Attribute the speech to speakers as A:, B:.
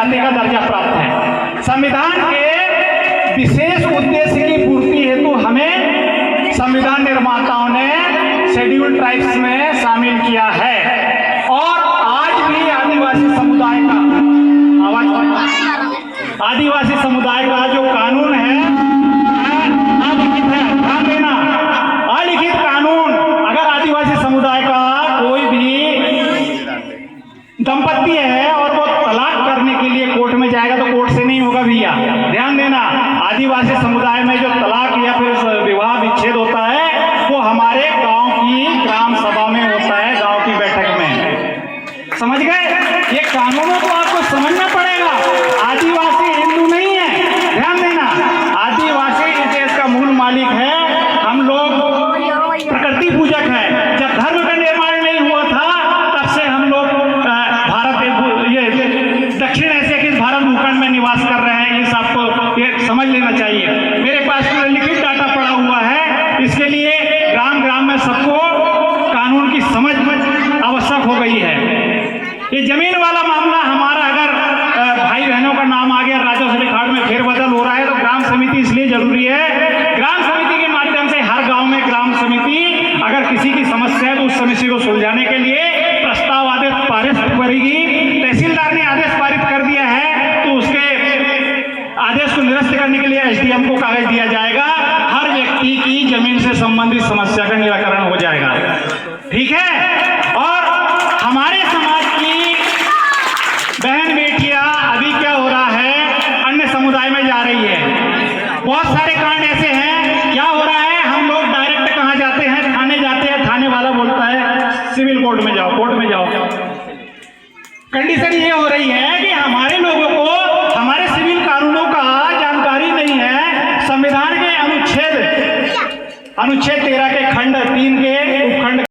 A: जाति का दर्जा प्राप्त है। संविधान के विशेष उद्देश्य की पूर्ति हेतु हमें संविधान निर्माताओं ने शेड्यूल्ड ट्राइब्स में शामिल किया है और आज भी आदिवासी समुदाय का जो कानून है अलिखित है। ध्यान देना, अलिखित कानून। अगर आदिवासी समुदाय का कोई भी दंपत्ति है और वो तलाक करने के लिए कोर्ट में जाएगा तो कोर्ट से नहीं होगा भैया। ध्यान देना, आदिवासी समुदाय में जो तलाक या फिर विवाह विच्छेद होता है वो हमारे गांव की ग्राम सभा में होता है, गांव की बैठक में। समझ गए? ये कानूनों को आपको समझना पड़ेगा। आदिवासी हिंदू नहीं है। ध्यान देना, आदिवासी इस देश का मूल मालिक है। हम लोग प्रकृति पूजक है। जब धर्म का निर्माण नहीं हुआ था तब से हम लोग दक्षिण एशिया के भारत भूखंड में निवास कर रहे हैं। इस आपको ये समझ लेना चाहिए। मेरे पास लिखित डाटा पड़ा हुआ है। इसके लिए ग्राम ग्राम में सबको कानून की समझ आवश्यक हो गई है। ये जमीन वाला मामला हमारा, अगर भाई बहनों का नाम आ गया राजस्व रिकॉर्ड में फेरबदल हो रहा है तो ग्राम समिति इसलिए जरूरी है। ग्राम समिति के माध्यम से हर गांव में ग्राम समिति अगर किसी की समस्या है तो उस समस्या को सुलझाने के लिए प्रस्ताव आदेश पारित करेगी। तहसीलदार ने आदेश पारित कर दिया है तो उसके आदेश को निरस्त करने के लिए एसडीएम को कागज दिया जाएगा। हर व्यक्ति की जमीन से संबंधित समस्या का निराकरण हो जाएगा। ठीक है? और हमारे समाज की बहन बेटियां अभी क्या हो रहा है, अन्य समुदाय में जा रही है। बहुत सारे कांड ऐसे हैं। क्या हो रहा है, हम लोग डायरेक्ट कहाँ जाते हैं, थाने जाते हैं। थाने वाला बोलता है सिविल कोर्ट में जाओ, कोर्ट में जाओ। कंडीशन ये हो रही है कि हमारे लोगों को हमारे सिविल कानूनों का जानकारी नहीं है। संविधान के अनुच्छेद 13 के खंड 3 के उपखंड